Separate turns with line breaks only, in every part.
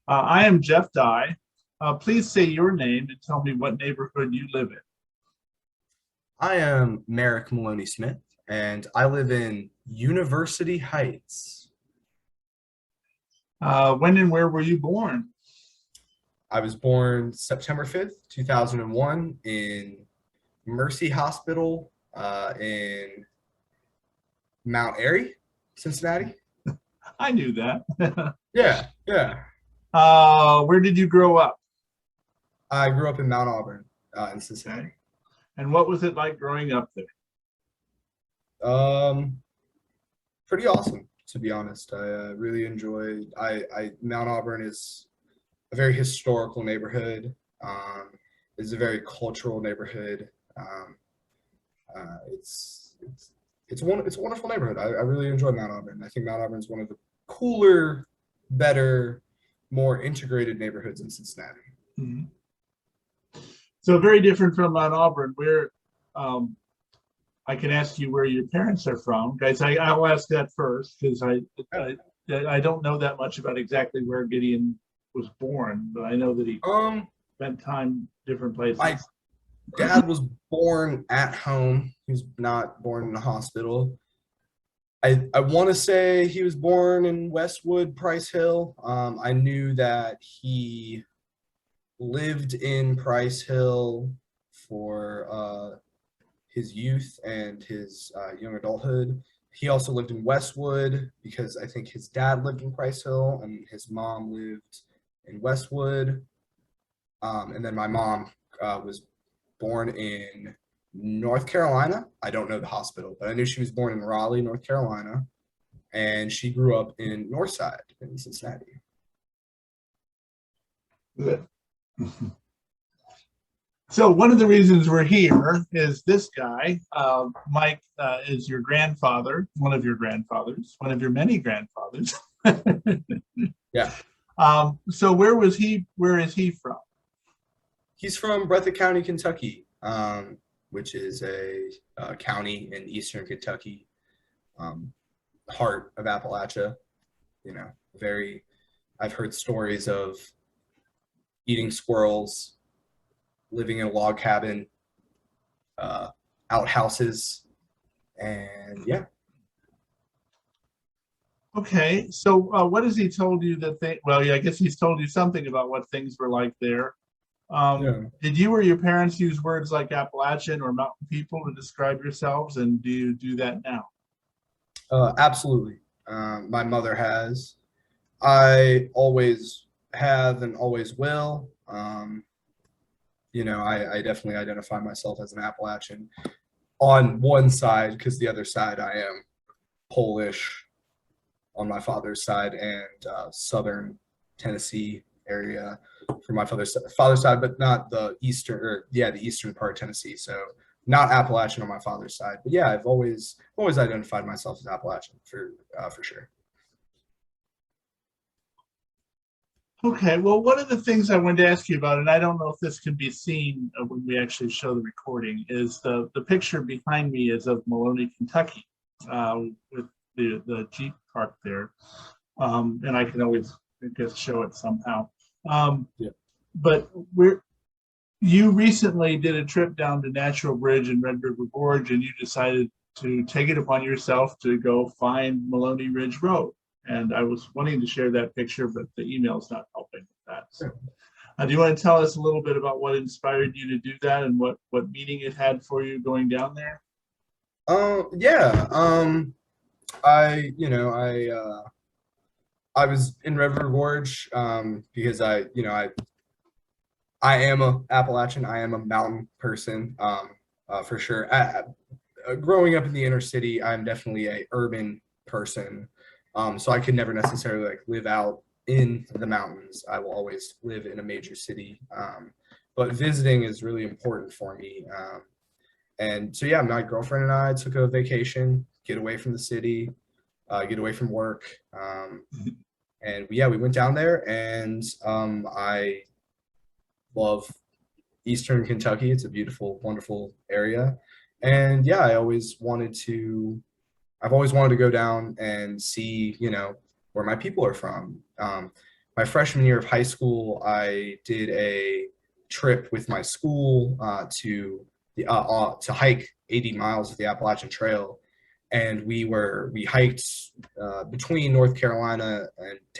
I am Jeff Dye. Please say your name and tell me what neighborhood you live in.
I am Marek Maloney-Smith, and I live in University Heights.
When and where were you born?
I was born September 5th, 2001, in Mercy Hospital in Mount Airy, Cincinnati.
I knew that.
Yeah, yeah.
Where did you grow up?
I grew up in Mount Auburn in
Okay.
Cincinnati.
And what was it like growing up there?
Um, Pretty awesome, to be honest. I really enjoyed. Mount Auburn is a very historical neighborhood. Um, it's a very cultural neighborhood. Um, it's a wonderful neighborhood. I really enjoy Mount Auburn. I think Mount Auburn is one of the cooler, better, more integrated neighborhoods in Cincinnati.
Mhm. So very different from Mount Auburn, where um, I can ask you where your parents are from. Guys, I'll ask that first because I I don't know that much about exactly where Gideon was born, but I know that he
Um,
spent time different
my
places.
dad was born at home. He was not born in a hospital. I want to say he was born in Westwood, Price Hill. I knew that he lived in Price Hill for his youth and his young adulthood. He also lived in Westwood because I think his dad lived in Price Hill and his mom lived in Westwood. And then my mom was born in North Carolina. I don't know the hospital, but I knew she was born in Raleigh, North Carolina, and she grew up in Northside in Cincinnati.
Good. So one of the reasons we're here is this guy, Mike, is your grandfather, one of your grandfathers, one of your many grandfathers.
Yeah,
So where was he? Where is he from?
he's from Breathitt County, Kentucky, which is a county in eastern Kentucky, um, heart of Appalachia. You know, very. I've heard stories of eating squirrels, living in a log cabin, uh, outhouses, and yeah.
Okay, so what has he told you that they? Well, yeah, I guess he's told you something about what things were like there.
Yeah.
Did you or your parents use words like Appalachian or mountain people to describe yourselves, and do you do that now?
Absolutely. My mother has. I always have and always will. I definitely identify myself as an Appalachian on one side because the other side I am Polish on my father's side and southern Tennessee area for my father's side, but not the eastern or yeah, the eastern part of Tennessee. So not Appalachian on my father's side. But yeah, I've always identified myself as Appalachian for sure.
Okay, well, one of the things I wanted to ask you about, and I don't know if this can be seen when we actually show the recording, is the picture behind me is of Maloney, Kentucky, with the Jeep parked there, and I can always, I guess, show it somehow. Um,
Yeah.
but you recently did a trip down to Natural Bridge in Red River Gorge, and you decided to take it upon yourself to go find Maloney Ridge Road. And I was wanting to share that picture, but the email's not helping with that. So, do you want to tell us a little bit about what inspired you to do that and what meaning it had for you going down there?
Yeah. I you know I was in River Gorge because I am a Appalachian. I am a mountain person for sure. Growing up in the inner city, I'm definitely a urban person. So I could never necessarily like live out in the mountains. I will always live in a major city. But visiting is really important for me. And so yeah, my girlfriend and I took a vacation, get away from the city, get away from work. And yeah, we went down there and I love Eastern Kentucky. It's a beautiful, wonderful area. And yeah, I've always wanted to go down and see, where my people are from. my freshman year of high school, I did a trip with my school to hike 80 miles of the Appalachian Trail, and we hiked between North Carolina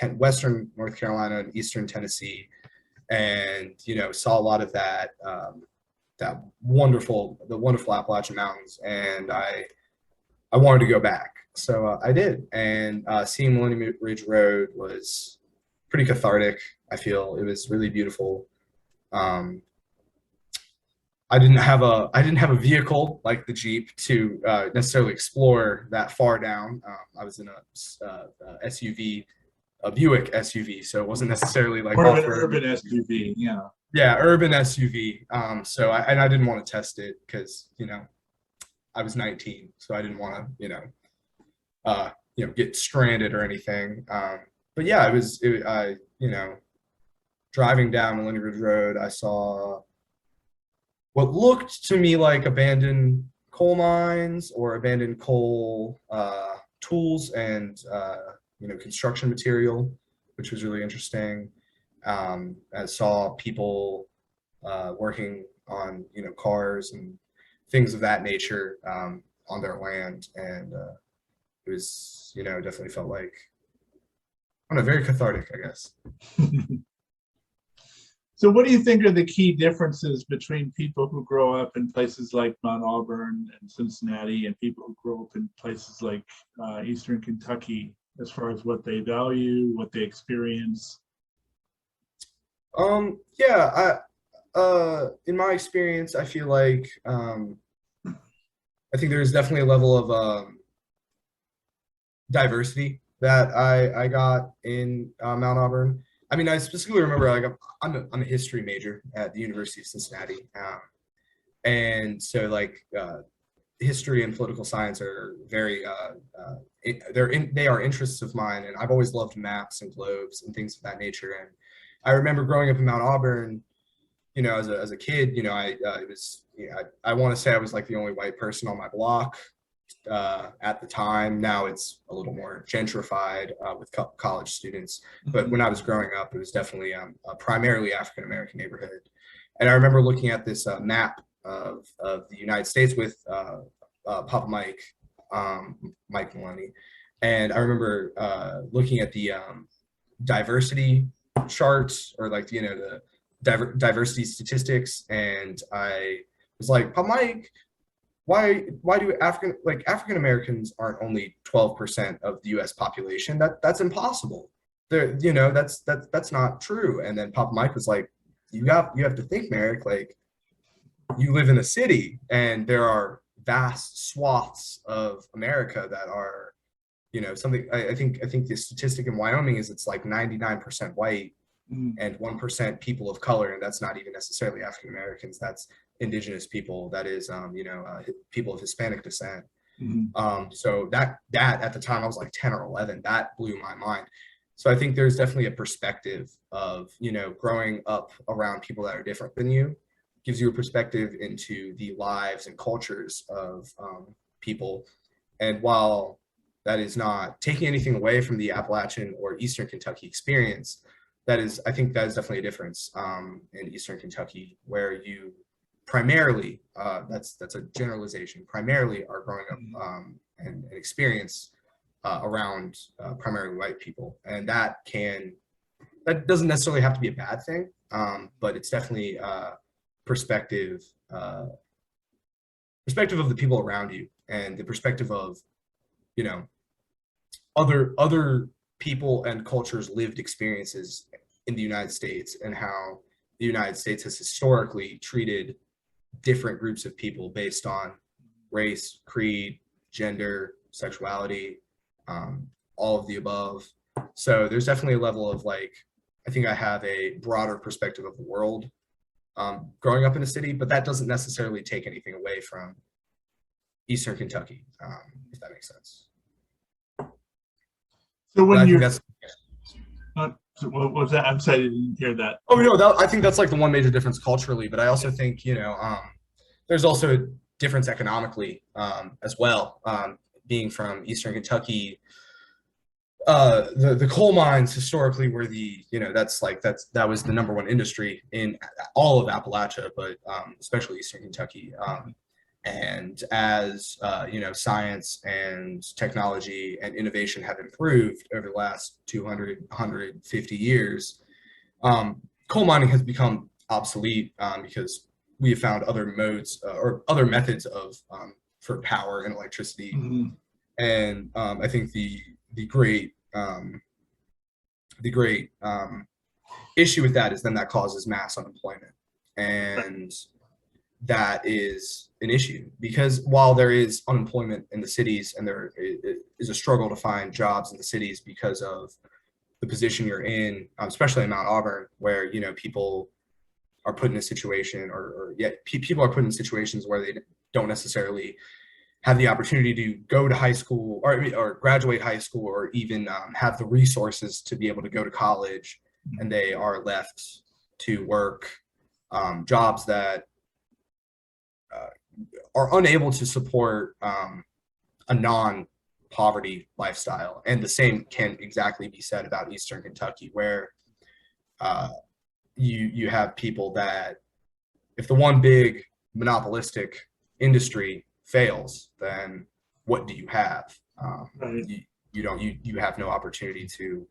and Western North Carolina and Eastern Tennessee, and saw a lot of the wonderful Appalachian Mountains, and I wanted to go back, so I did, and seeing Maloney Ridge Road was pretty cathartic. I feel it was really beautiful. Um, I didn't have a vehicle like the Jeep to necessarily explore that far down. I was in a SUV, a Buick SUV, so it wasn't necessarily like
More of an
off-road.
urban SUV, yeah.
Yeah, urban SUV. So I didn't want to test it because I was 19, so I didn't want to get stranded or anything. But yeah, driving down Maloney Ridge Road, I saw what looked to me like abandoned coal mines or abandoned coal tools and construction material, which was really interesting. I saw people working on cars and things of that nature on their land, and it was definitely felt like, I don't know, very cathartic, I guess.
So what do you think are the key differences between people who grow up in places like Mount Auburn and Cincinnati and people who grow up in places like Eastern Kentucky, as far as what they value, what they experience?
Yeah, in my experience, I feel like I think there's definitely a level of diversity that I got in Mount Auburn. I mean, I specifically remember, like, I'm a history major at the University of Cincinnati, and so like history and political science are very they are interests of mine, and I've always loved maps and globes and things of that nature. And I remember growing up in Mount Auburn, as a kid, I want to say I was like the only white person on my block at the time. Now it's a little more gentrified with college students, but when I was growing up, it was definitely a primarily African-American neighborhood. And I remember looking at this map of the United States with Papa Mike, Mike Maloney, and I remember looking at the diversity charts, or like the diversity statistics, and I was like, Papa Mike, why do African Americans aren't only 12% of the US population? That's impossible. That's not true. And then Papa Mike was like, you have to think, Marek, like, you live in a city and there are vast swaths of America that are, something. I think the statistic in Wyoming is it's like 99% white and 1% people of color, and that's not even necessarily African Americans. That's indigenous people. That is, people of Hispanic descent. So that at the time I was like 10 or 11. That blew my mind. So I think there's definitely a perspective of growing up around people that are different than you gives you a perspective into the lives and cultures of people. And while that is not taking anything away from the Appalachian or Eastern Kentucky experience, I think that is definitely a difference in Eastern Kentucky, where you primarily, that's a generalization, primarily are growing up and experience around primarily white people. And that doesn't necessarily have to be a bad thing, but it's definitely perspective of the people around you, and the perspective of other people and cultures' lived experiences in the United States, and how the United States has historically treated different groups of people based on race, creed, gender, sexuality, all of the above. So there's definitely a level of, like, I think I have a broader perspective of the world growing up in a city, but that doesn't necessarily take anything away from Eastern Kentucky, if that makes sense.
So when you're,
that's,
so what was that? I'm sorry, I didn't hear that.
oh no, I think that's like the one major difference culturally, but I also think there's also a difference economically as well. Being from Eastern Kentucky, The coal mines historically were that was the number one industry in all of Appalachia, but especially Eastern Kentucky. And as science and technology and innovation have improved over the last 200, 150 years, coal mining has become obsolete because we have found other modes or other methods of for power and electricity.
Mhm.
And I think the great issue with that is then that causes mass unemployment, and that is an issue because while there is unemployment in the cities and there is a struggle to find jobs in the cities because of the position you're in, especially in Mount Auburn, where people are put in a situation, people are put in situations where they don't necessarily have the opportunity to go to high school or graduate high school or even have the resources to be able to go to college, and they are left to work jobs that are unable to support a non-poverty lifestyle. And the same can exactly be said about Eastern Kentucky, where you have people that if the one big monopolistic industry fails, then what do you have?
Right.
You have no opportunity to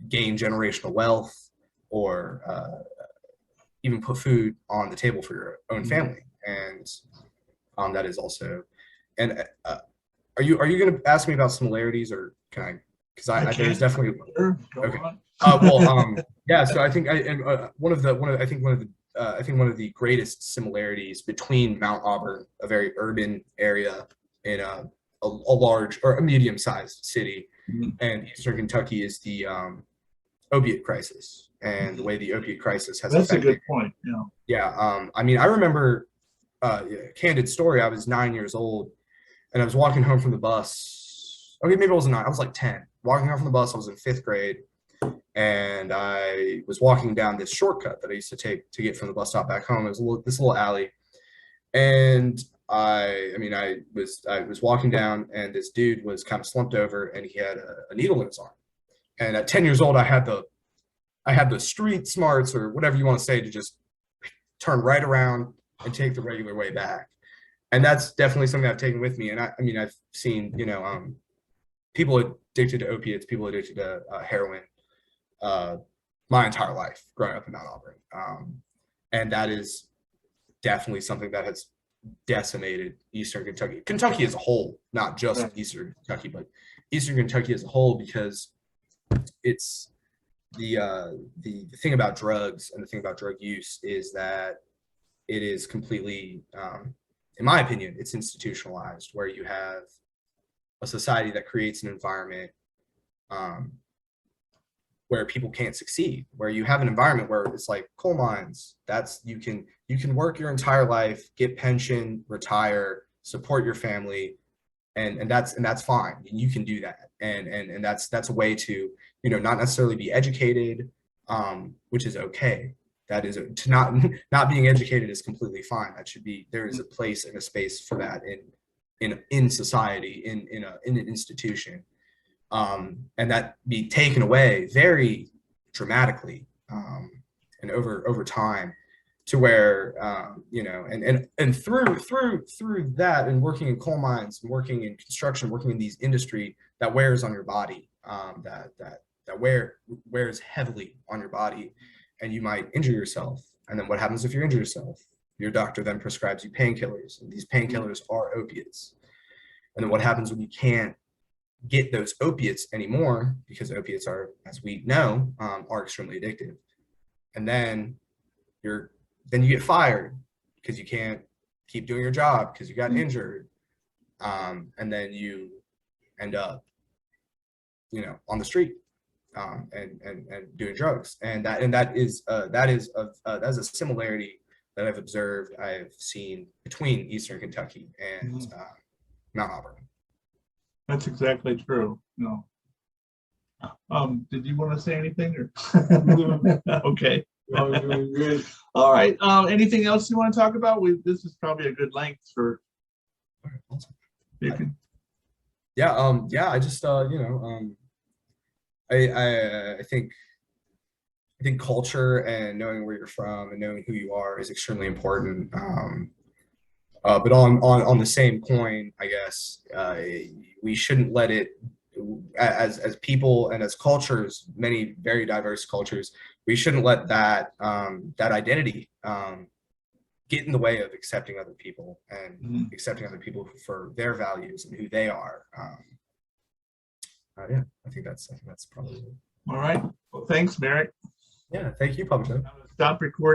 gain generational wealth or even put food on the table for your own family. And that is also. And are you going to ask me about similarities, or can I? Because there's definitely.
Sure, go
Okay.
on.
Yeah. So I think one of the greatest similarities between Mount Auburn, a very urban area in a large or a medium-sized city,
Mhm.
and Eastern Kentucky is the opiate crisis and the way the opiate crisis has
That's a
affected.
good point.
Yeah. I mean, I remember candid story. I was 9 years old, and I was walking home from the bus. Okay, maybe I wasn't 9. I was like 10. Walking home from the bus. I was in 5th grade, and I was walking down this shortcut that I used to take to get from the bus stop back home. It was this little alley, and I was walking down, and this dude was kind of slumped over, and he had a needle in his arm. And at 10 years old, I had the street smarts, or whatever you want to say, to just turn right around and take the regular way back. And that's definitely something I've taken with me. And I've seen, people addicted to opiates, people addicted to heroin, my entire life growing up in Mount Auburn. And that is definitely something that has decimated Eastern Kentucky as a whole, not just
Right.
Eastern Kentucky, but Eastern Kentucky as a whole, because it's the thing about drugs and the thing about drug use is that it is completely, in my opinion, it's institutionalized, where you have a society that creates an environment where people can't succeed, where you have an environment where it's like coal mines. That's you can work your entire life, get pension, retire, support your family, and that's fine. You can do that, and that's a way to not necessarily be educated, which is okay. That is to not being educated is completely fine. That should be, there is a place and a space for that in society, in an institution, and that be taken away very dramatically, and over time, to where and through that, and working in coal mines, working in construction, working in these industry that wears on your body, that wears heavily on your body, and you might injure yourself. And then what happens if you injure yourself? Your doctor then prescribes you painkillers, and these painkillers are opiates. And then what happens when you can't get those opiates anymore, because opiates are, as we know, are extremely addictive. And then you get fired because you can't keep doing your job because you got injured, and then you end up on the street, and doing drugs. And that is a similarity that I've observed, I've seen between Eastern Kentucky and Mount Auburn.
That's exactly true. Did you want to say anything, or? Okay. All right. Anything else you want to talk about? This is probably a good length for. You can.
Yeah, I just I think culture and knowing where you're from and knowing who you are is extremely important. But on the same coin, I guess we shouldn't let it, as people and as cultures, many very diverse cultures, we shouldn't let that that identity get in the way of accepting other people and
Mhm.
accepting other people for their values and who they are. Yeah, I think that's probably it.
All right. Well, thanks, Marek.
Yeah. Thank you, Papa John.
I'm gonna stop recording.